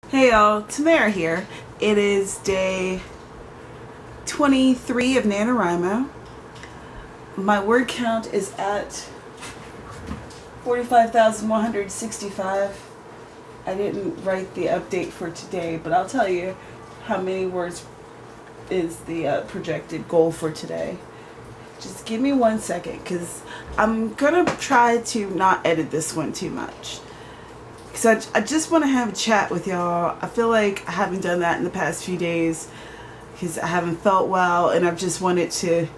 Hey y'all, Tamara here. It is day 23 of NaNoWriMo. My word count is at 45,165. I didn't write the update for today, but I'll tell you how many words is the projected goal for today. Just give me 1 second, because I'm gonna try to not edit this one too much. So I just want to have a chat with y'all. I feel like I haven't done that in the past few days because I haven't felt well, and I've just wanted to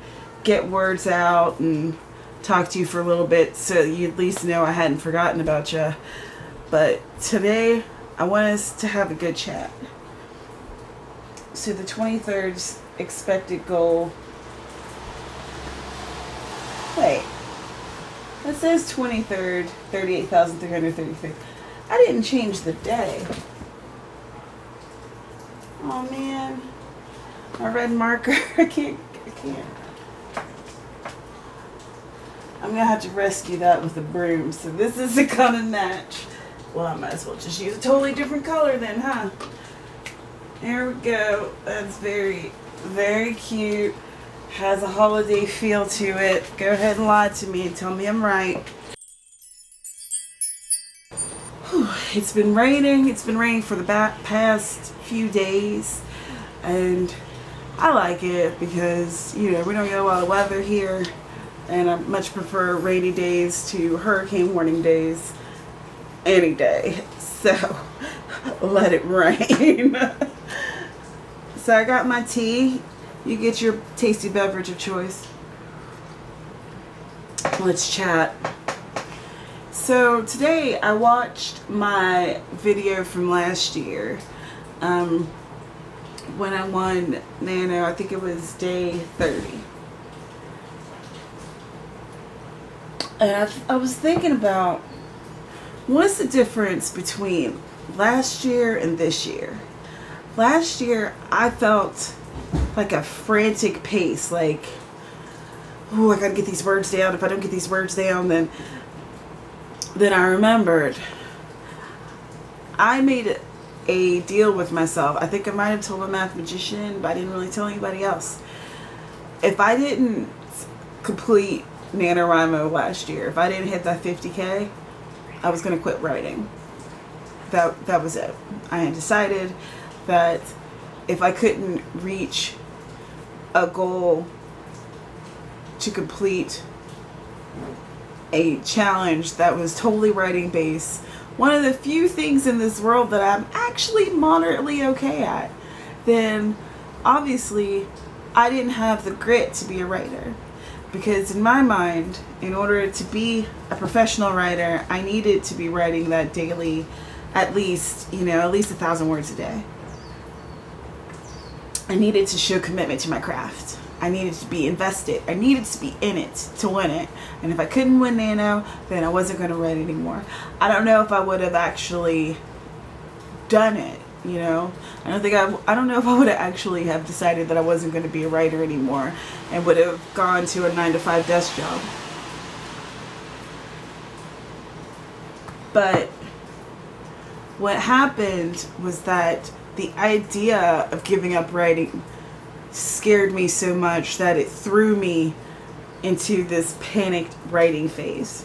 get words out and talk to you for a little bit so you at least know I hadn't forgotten about you. But today I want us to have a good chat. So the 23rd's expected goal. Wait, it says 23rd, 38,333. I didn't change the day. Oh man, my red marker. I can't. I'm gonna have to rescue that with a broom. So this isn't gonna match. Well, I might as well just use a totally different color then, huh? There we go. That's very, very cute. Has a holiday feel to it. Go ahead and lie to me and tell me I'm right. It's been raining. It's been raining for the past few days, and I like it because, you know, we don't get a lot of weather here, and I much prefer rainy days to hurricane warning days any day. So let it rain. So I got my tea. You get your tasty beverage of choice. Let's chat. So today I watched my video from last year when I won Nano. I think it was day 30. And I was thinking about what's the difference between last year and this year. Last year I felt like a frantic pace, like, oh, I gotta get these words down. If I don't get these words down, then I remembered I made a deal with myself. I think I might have told a mathematician, but I didn't really tell anybody else. If I didn't complete NaNoWriMo last year, if I didn't hit that 50K, I was going to quit writing. That was it. I had decided that if I couldn't reach a goal to complete a challenge that was totally writing based, one of the few things in this world that I'm actually moderately okay at, then obviously I didn't have the grit to be a writer. Because in my mind, in order to be a professional writer, I needed to be writing that daily, at least 1,000 words a day. I needed to show commitment to my craft. I needed to be invested. I needed to be in it to win it. And if I couldn't win Nano, then I wasn't going to write anymore. I don't know if I would have actually done it, you know. I don't know if I would have actually have decided that I wasn't going to be a writer anymore and would have gone to a 9-to-5 desk job. But what happened was that the idea of giving up writing scared me so much that it threw me into this panicked writing phase.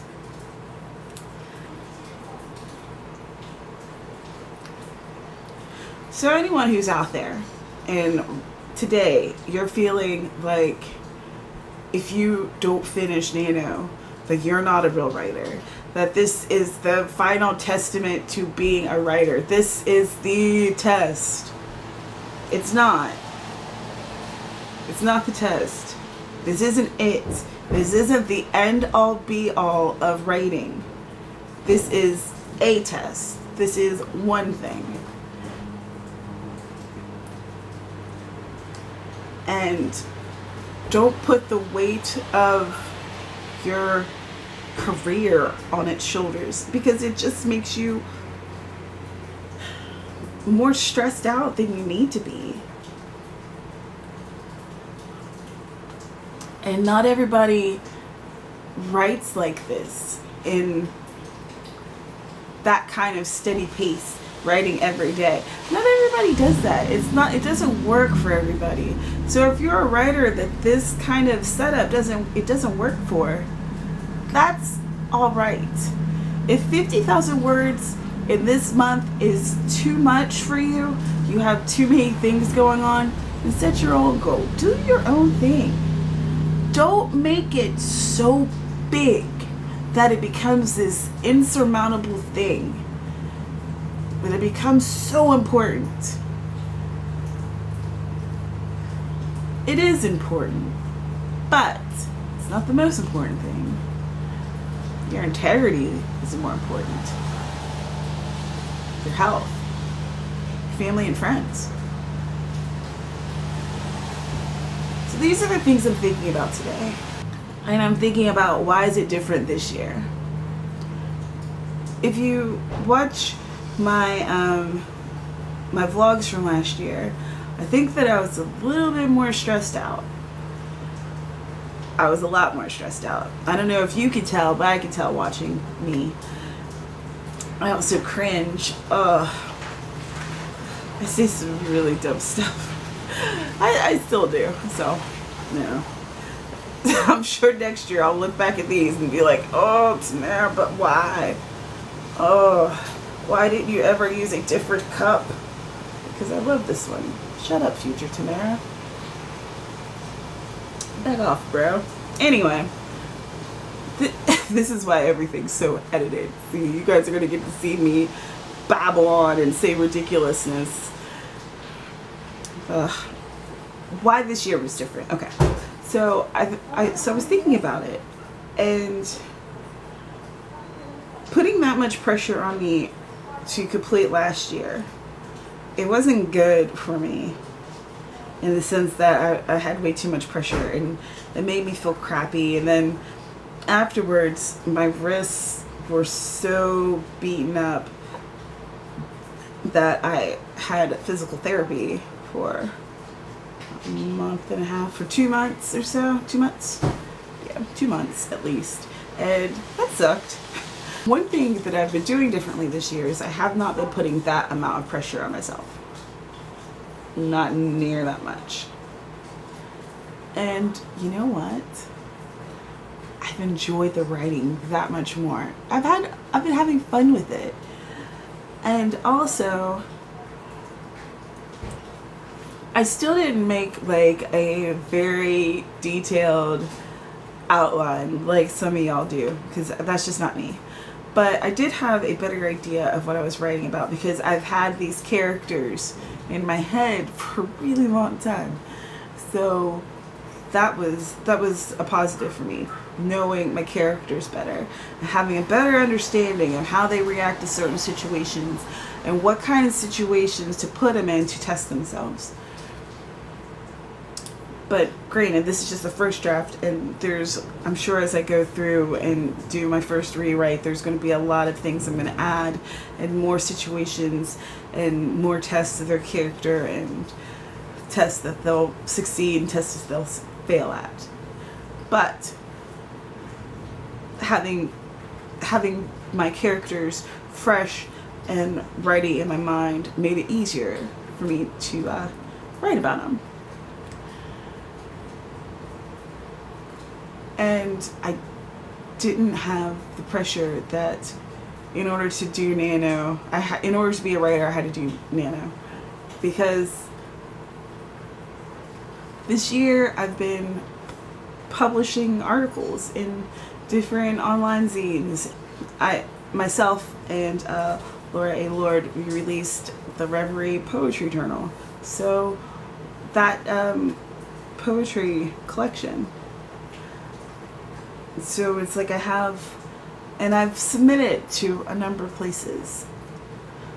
So anyone who's out there and today you're feeling like if you don't finish Nano, that you're not a real writer, that this is the final testament to being a writer, this is the test. It's not. It's not the test. This isn't it. This isn't the end all be all of writing. This is a test. This is one thing. And don't put the weight of your career on its shoulders, because it just makes you more stressed out than you need to be. And not everybody writes like this in that kind of steady pace. writing every day. Not everybody does that. It doesn't work for everybody. So if you're a writer that this kind of setup doesn't work for, that's all right. If 50,000 words in this month is too much for you, you have too many things going on, then set your own goal. Do your own thing. Don't make it so big that it becomes this insurmountable thing, that it becomes so important. It is important, but it's not the most important thing. Your integrity is more important. Your health, family and friends. So these are the things I'm thinking about today. And I'm thinking about, why is it different this year? If you watch my my vlogs from last year, I think that I was a little bit more stressed out. I was a lot more stressed out. I don't know if you could tell, but I could tell watching me. I also cringe. I say some really dumb stuff. I still do. So, no. I'm sure next year I'll look back at these and be like, oh, Tamara, but why? Oh, why didn't you ever use a different cup? Because I love this one. Shut up, future Tamara. Back off, bro. Anyway, this is why everything's so edited. See, you guys are going to get to see me babble on and say ridiculousness. Why this year was different. Okay. So I was thinking about it, and putting that much pressure on me to complete last year, it wasn't good for me, in the sense that I had way too much pressure, and it made me feel crappy. And then afterwards, my wrists were so beaten up that I had physical therapy for a month and a half, for 2 months or so. 2 months? Yeah, 2 months at least. And that sucked. One thing that I've been doing differently this year is I have not been putting that amount of pressure on myself. Not near that much. And you know what? I've enjoyed the writing that much more. I've been having fun with it. And also, I still didn't make like a very detailed outline like some of y'all do, because that's just not me. But I did have a better idea of what I was writing about, because I've had these characters in my head for a really long time. So that was a positive for me, knowing my characters better, and having a better understanding of how they react to certain situations and what kind of situations to put them in to test themselves. But granted, this is just the first draft, and I'm sure as I go through and do my first rewrite, there's going to be a lot of things I'm going to add, and more situations, and more tests of their character, and tests that they'll succeed and tests that they'll fail at. But having my characters fresh and ready in my mind made it easier for me to write about them. And I didn't have the pressure that in order to do Nano, in order to be a writer, I had to do Nano. Because this year I've been publishing articles in different online zines. Myself and Laura A. Lord, we released the Reverie Poetry Journal. So that poetry collection. So it's like I've submitted to a number of places.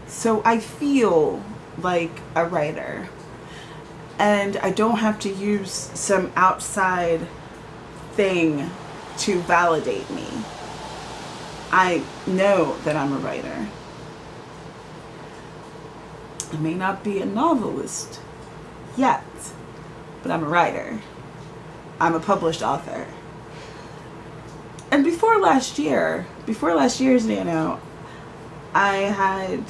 So I feel like a writer. And I don't have to use some outside thing to validate me. I know that I'm a writer. I may not be a novelist yet, but I'm a writer. I'm a published author. And before last year's Nano, I had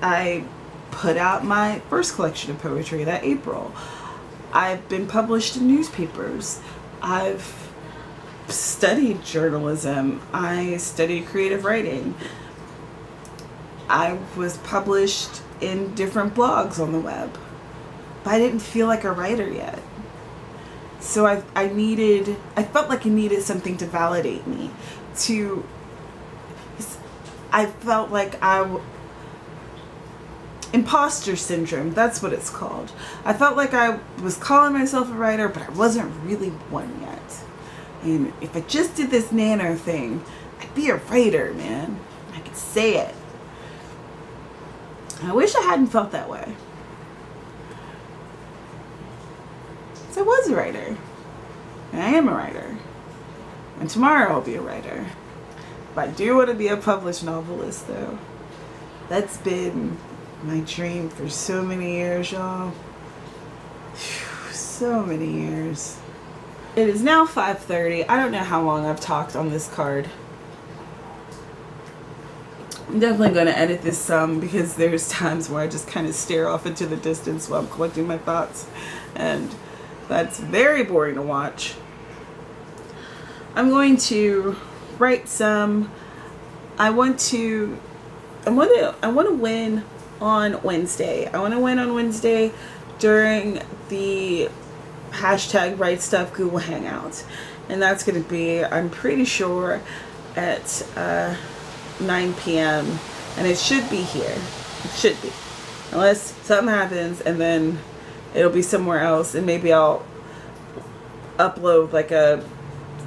I put out my first collection of poetry that April. I've been published in newspapers. I've studied journalism. I studied creative writing. I was published in different blogs on the web, but I didn't feel like a writer yet. So I felt like I needed something to validate me. I felt like imposter syndrome, that's what it's called. I felt like I was calling myself a writer, but I wasn't really one yet. And if I just did this nano thing, I'd be a writer, man. I could say it. I wish I hadn't felt that way. So I was a writer. And I am a writer. And tomorrow I'll be a writer. But I do want to be a published novelist, though. That's been my dream for so many years, y'all. So many years. It is now 5:30. I don't know how long I've talked on this card. I'm definitely going to edit this some because there's times where I just kind of stare off into the distance while I'm collecting my thoughts. And that's very boring to watch. I'm going to write some. I want to win on Wednesday. I want to win on Wednesday during the hashtag Write Stuff Google Hangout. And that's going to be, I'm pretty sure, at 9 p.m. And it should be here. It should be. Unless something happens and then it'll be somewhere else. And maybe I'll upload like a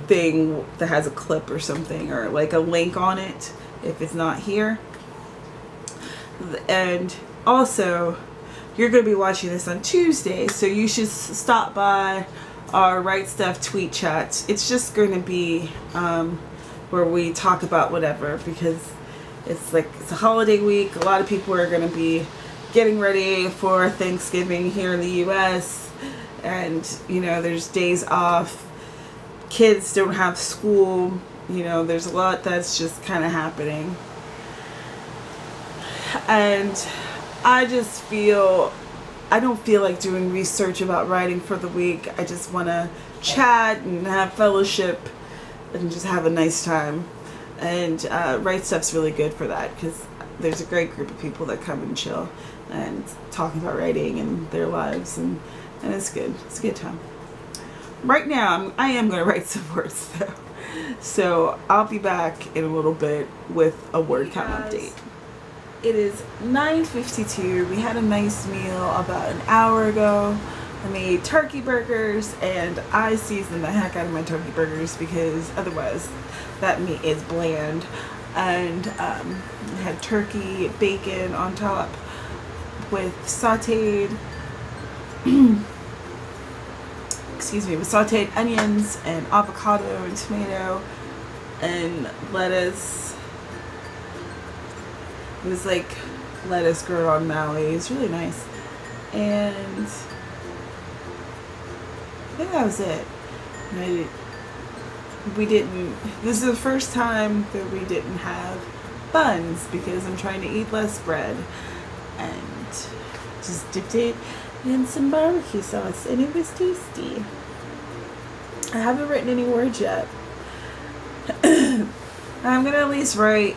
thing that has a clip or something, or like a link on it if it's not here. And also, you're going to be watching this on Tuesday, so you should stop by our Write Stuff tweet chat. It's just going to be where we talk about whatever, because it's a holiday week. A lot of people are going to be getting ready for Thanksgiving here in the US, and you know, there's days off. Kids don't have school. You know, there's a lot that's just kind of happening. And I just feel, I don't feel like doing research about writing for the week. I just want to chat and have fellowship and just have a nice time. And Write Stuff's really good for that, because there's a great group of people that come and chill and talk about writing and their lives, and it's good. It's a good time. Right now, I am going to write some words though. So I'll be back in a little bit with a word count update. It is 9:52. We had a nice meal about an hour ago. I made turkey burgers, and I seasoned the heck out of my turkey burgers because otherwise that meat is bland. And I had turkey bacon on top with sauteed with sauteed onions and avocado and tomato and lettuce. It was like lettuce grown on Maui. It's really nice. And I think that was it. This is the first time that we didn't have buns because I'm trying to eat less bread. And just dipped it in some barbecue sauce, and it was tasty. I haven't written any words yet. I'm gonna at least write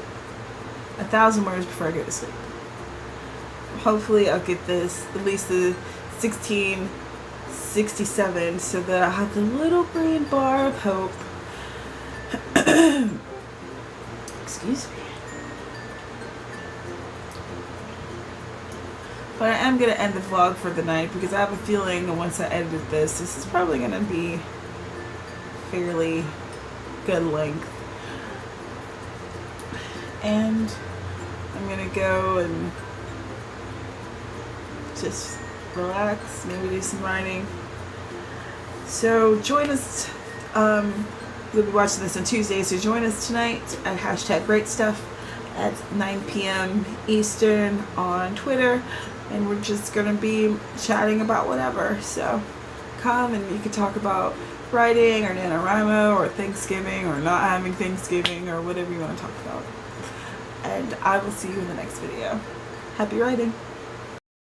1,000 words before I go to sleep. Hopefully I'll get this, at least the 1667, so that I'll have the little green bar of hope. Excuse me. But I am going to end the vlog for the night because I have a feeling that once I edit this is probably going to be fairly good length. And I'm going to go and just relax, maybe do some writing. So join us, we'll be watching this on Tuesday, so join us tonight at hashtag Write Stuff at 9 p.m. Eastern on Twitter. And we're just going to be chatting about whatever. So come and you can talk about writing or NaNoWriMo or Thanksgiving or not having Thanksgiving or whatever you want to talk about. And I will see you in the next video. Happy writing.